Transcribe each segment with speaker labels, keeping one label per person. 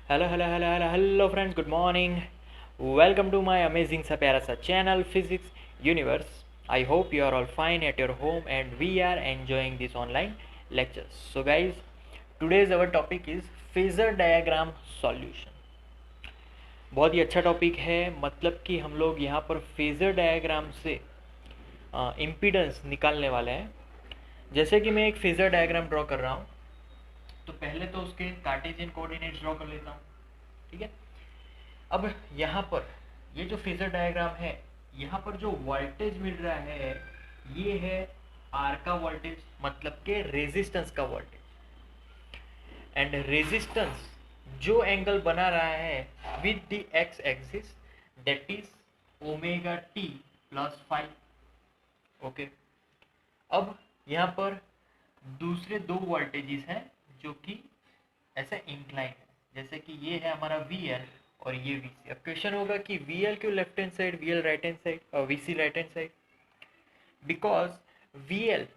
Speaker 1: Hello friends, good morning. Welcome to my amazing सा प्यारा सा channel Physics Universe. I hope you are all fine at your home and we are enjoying this online lectures. So guys, today's our topic is phasor diagram solution. बहुत ही अच्छा topic है, मतलब कि हम लोग यहाँ पर फेजर डायग्राम से इम्पीडेंस निकालने वाले हैं। जैसे कि मैं एक फेजर डायग्राम ड्रॉ कर रहा हूँ, तो पहले तो उसके कार्टेशियन कोऑर्डिनेट्स ड्रॉ कर लेता हूँ। ठीक है, अब यहाँ पर ये जो फेजर डायग्राम है, यहाँ पर जो वोल्टेज मिल रहा है ये है आर का वोल्टेज, मतलब के रेजिस्टेंस का वोल्टेज। एंड रेजिस्टेंस जो एंगल बना रहा है with the x axis, that is omega T plus five. Okay, अब यहाँ पर दूसरे दो वोल्टेजेस हैं जो कि ऐसे इंक्लाइन है, जैसे कि ये है हमारा वी एल और ये वी सी। अब क्वेश्चन होगा कि वी एल क्यों left hand side, V L right hand side और V C right hand side? Because V L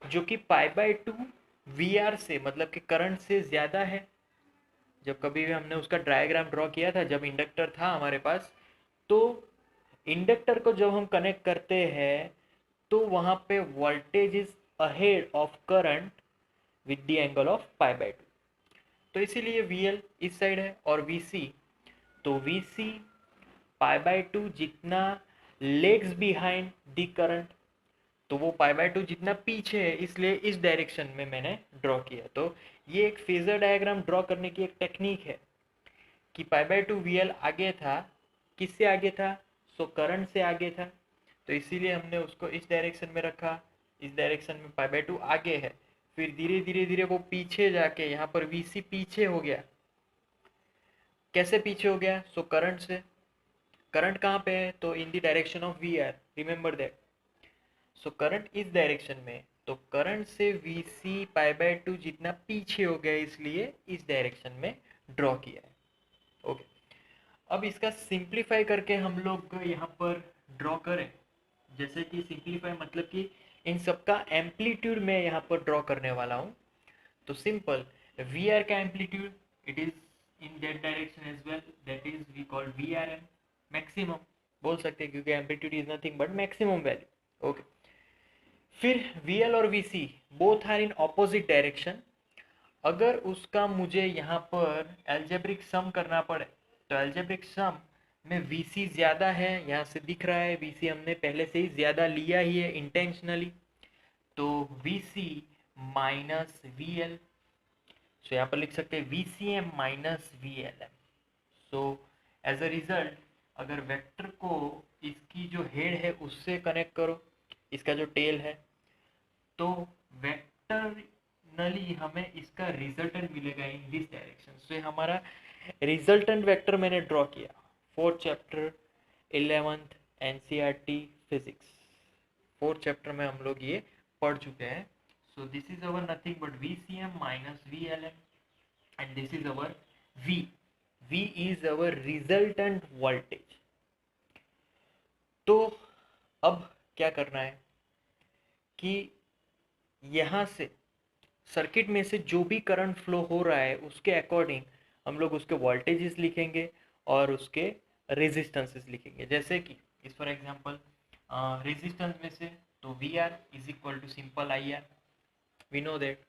Speaker 1: जो कि pi by two V R से, मतलब कि करंट से ज़्यादा है। जब कभी भी हमने उसका डायग्राम ड्रॉ किया था, जब इंडक्टर था हमारे पास, तो इंडक्टर को जब हम कनेक्ट करते हैं तो वहाँ पे voltage is ahead of current with the angle of pi by to. तो इसीलिए वी एल इस साइड है और वी सी, तो V C pi by two जितना लेग्स बिहाइंड द करंट, तो वो पाई बाय टू जितना पीछे है, इसलिए इस डायरेक्शन में मैंने ड्रॉ किया। तो ये एक फेजर डायग्राम ड्रॉ करने की एक टेक्निक है कि pi by two V L आगे था, किससे आगे था? सो करंट से आगे था, तो इसीलिए हमने उसको इस डायरेक्शन में रखा। इस डायरेक्शन में पाई बाय टू आगे है, फिर धीरे धीरे धीरे वो पीछे जाके यहाँ पर वी सी पीछे हो गया। कैसे पीछे हो गया? सो करंट से। करंट कहाँ पे है? तो in the direction of V R, remember that. So current इस डायरेक्शन में, तो करंट से V C pi by two जितना पीछे हो गया, इसलिए इस डायरेक्शन में ड्रॉ किया है। ओके, अब इसका सिंप्लीफाई करके हम लोग यहाँ पर ड्रॉ करें। जैसे कि सिंप्लीफाई मतलब कि इन सबका एम्पलीट्यूड मैं यहाँ पर ड्रॉ करने वाला हूँ। तो सिंपल, वी आर का amplitude it is in that direction as well, that is we call V R M, maximum बोल सकते हैं, क्योंकि amplitude is nothing but maximum value. Okay, फिर वी एल और V C both are in opposite direction. अगर उसका मुझे यहाँ पर एल्जेब्रिक सम करना पड़े, तो एल्जेब्रिक सम में वी सी ज़्यादा है, यहाँ से दिख रहा है वी सी हमने पहले से ही ज़्यादा लिया ही है इंटेंशनली, तो V C minus V L. So यहाँ पर लिख सकते हैं V C M minus V L M. So as a result, अगर वेक्टर को इसकी जो हेड है उससे कनेक्ट करो, इसका जो टेल है, तो वेक्टरनली हमें इसका रिजल्टेंट मिलेगा इन दिस डायरेक्शन। सो हमारा रिजल्टेंट वेक्टर मैंने ड्रॉ किया। Fourth chapter 11th NCERT physics, fourth chapter में हम लोग ये पढ़ चुके हैं। So this is our nothing but V C M minus V L M, and this is our V. V is our resultant voltage. तो अब क्या करना है कि यहाँ से सर्किट में से जो भी करंट फ्लो हो रहा है उसके अकॉर्डिंग हम लोग उसके वोल्टेजेस लिखेंगे और उसके रेजिस्टेंसेस लिखेंगे। जैसे कि इस फॉर एग्जांपल रेजिस्टेंस में से, तो V R is equal to simple I R, we know that.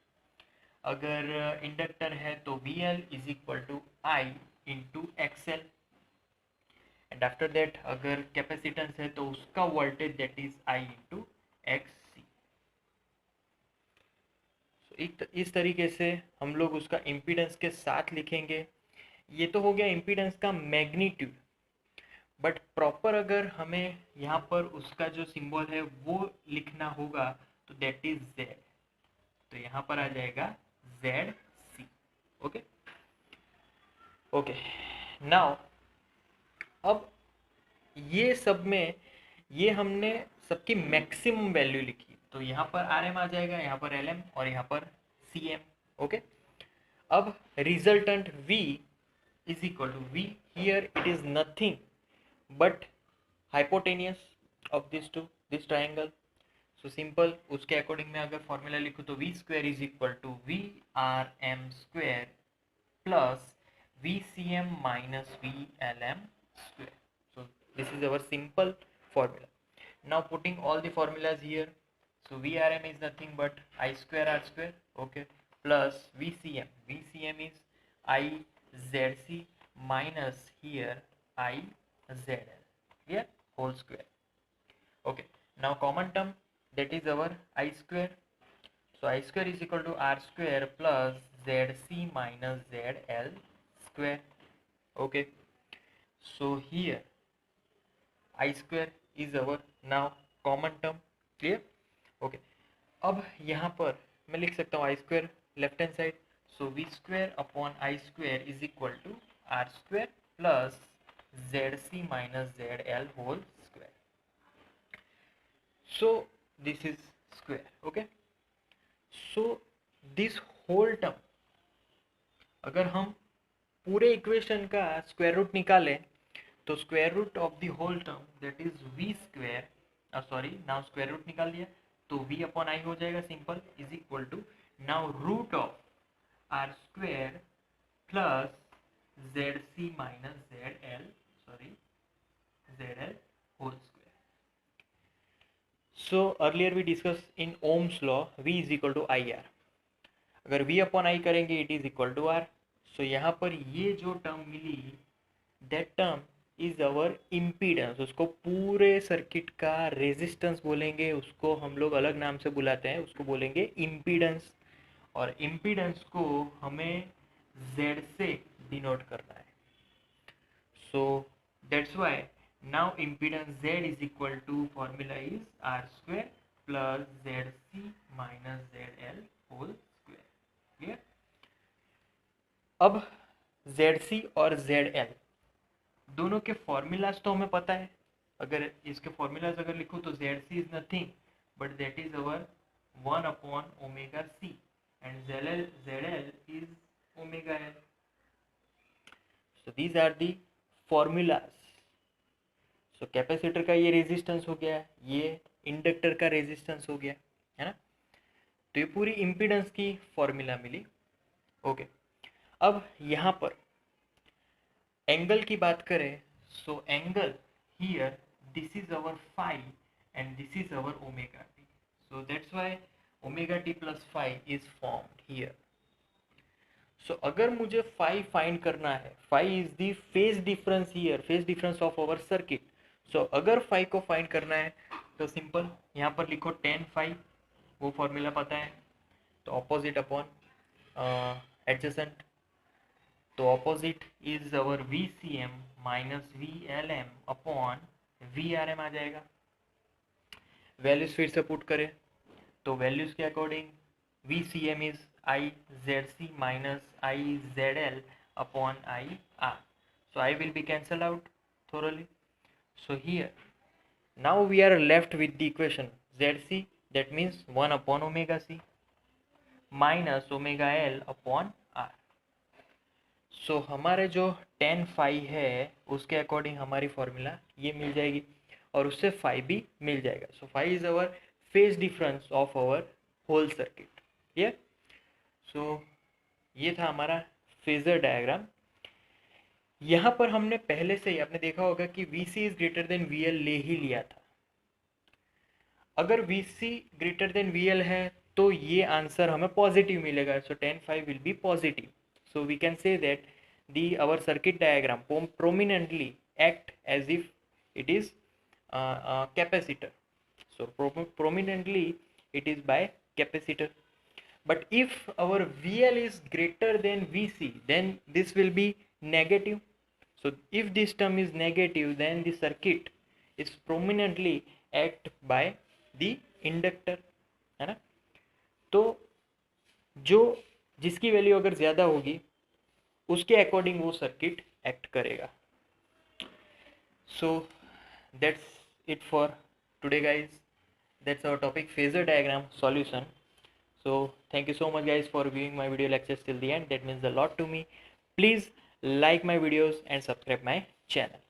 Speaker 1: अगर इंडक्टर है तो V L is equal to I into X L. And after that अगर कैपेसिटेंस है तो उसका voltage that is I into X C. इस तरीके से हम लोग उसका इम्पीडेंस के साथ लिखेंगे। ये तो हो गया इम्पीडेंस का मैग्नीट्यूड, बट प्रॉपर अगर हमें यहाँ पर उसका जो सिंबल है वो लिखना होगा, तो दैट इज जेड। तो यहाँ पर आ जाएगा Z C. Okay okay, now अब ये सब में ये हमने सबकी मैक्सिमम वैल्यू लिखी, तो यहाँ पर आर एम आ जाएगा, यहाँ पर एल एम और यहाँ पर सी एम। ओके, अब resultant v is equal to v, here it is nothing but hypotenuse of this triangle. So simple, उसके अकॉर्डिंग में अगर फॉर्मूला लिखूँ तो v square is equal to v r m square plus VCM minus VLM square. So this is our simple formula. Now putting all the formulas here, so VRM is nothing but I square R square, okay, plus VCM. VCM is IZC minus here IZL, yeah, whole square. Okay, now common term, that is our I square. So I square is equal to R square plus ZC minus ZL square. Okay, so here I square is our now common term, clear? Okay, अब यहाँ पर मैं लिख सकता हूँ I square left hand side, so V square upon I square is equal to R square plus ZC minus ZL whole square. So this is square. Okay, so this whole term, अगर हम पूरे equation का square root निकालें तो square root of the whole term that is V square, sorry now square root निकाल लिया तो V upon I हो जाएगा simple, is equal to now root of R square plus Z C minus Z L, sorry Z L whole square. So earlier we discuss in Ohm's law V is equal to I R. अगर V upon I करेंगे it is equal to R. सो यहाँ पर ये जो term मिली that term is our impedance. उसको पूरे circuit का रेजिस्टेंस बोलेंगे, उसको हम लोग अलग नाम से बुलाते हैं, उसको बोलेंगे इम्पीडेंस. और इम्पीडेंस को हमें Z से डिनोट करना है. So that's why now impedance Z is equal to formula is R square plus ZC माइनस ZL होल स्क्वायर. क्लियर? अब ZC और ZL दोनों के फॉर्मूलाज तो हमें पता है. अगर इसके फॉर्मूलाज अगर लिखूं तो ZC is nothing but that is our 1 upon omega C and ZL is omega L. So these are the formulas. So capacitor का ये रेजिस्टेंस हो गया, ये इंडक्टर का रेजिस्टेंस हो गया, है ना. तो ये पूरी इम्पीडेंस की फॉर्मूला मिली. ओके, अब यहाँ पर एंगल की बात करें, so angle here this is our phi and this is our omega T. So that's why omega T plus phi is formed here. So अगर मुझे फाई फाइंड करना है, phi is the phase difference here, phase difference of our circuit. So अगर phi को find करना है तो simple यहाँ पर लिखो टेन फाई, वो फॉर्मूला पता है, तो ऑपोजिट अपॉन एडजेसेंट. तो opposite is our VCM minus VLM upon VRM आ जाएगा. वैल्यूज फिर से पुट करें तो वैल्यूज के according VCM is IZC minus IZL upon IR. So I will be cancelled out thoroughly. So here now we are left with the equation ZC, that means 1 upon omega C minus omega L upon R. So हमारे जो tan phi है उसके according हमारी formula ये मिल जाएगी और उससे phi भी मिल जाएगा. So phi is our phase difference of our whole circuit. Yeah. सो ये था हमारा फेजर डायग्राम. यहाँ पर हमने पहले से ही आपने देखा होगा कि VC is greater than VL ले ही लिया था. अगर VC ग्रेटर देन VL है तो ये आंसर हमें पॉजिटिव मिलेगा. So 10 will be positive. So we can say that the our circuit diagram prominently act as if it is capacitor. So prominently it is by capacitor. But if our VL is greater than VC, then this will be negative. So if this term is negative, then the circuit is prominently act by the inductor, है ना. तो जो जिसकी value अगर ज़्यादा होगी उसके according वो सर्किट एक्ट करेगा. So that's it for today guys. That's our topic, phasor diagram solution. So thank you so much guys for viewing my video lectures till the end. That means a lot to me. Please like my videos and subscribe my channel.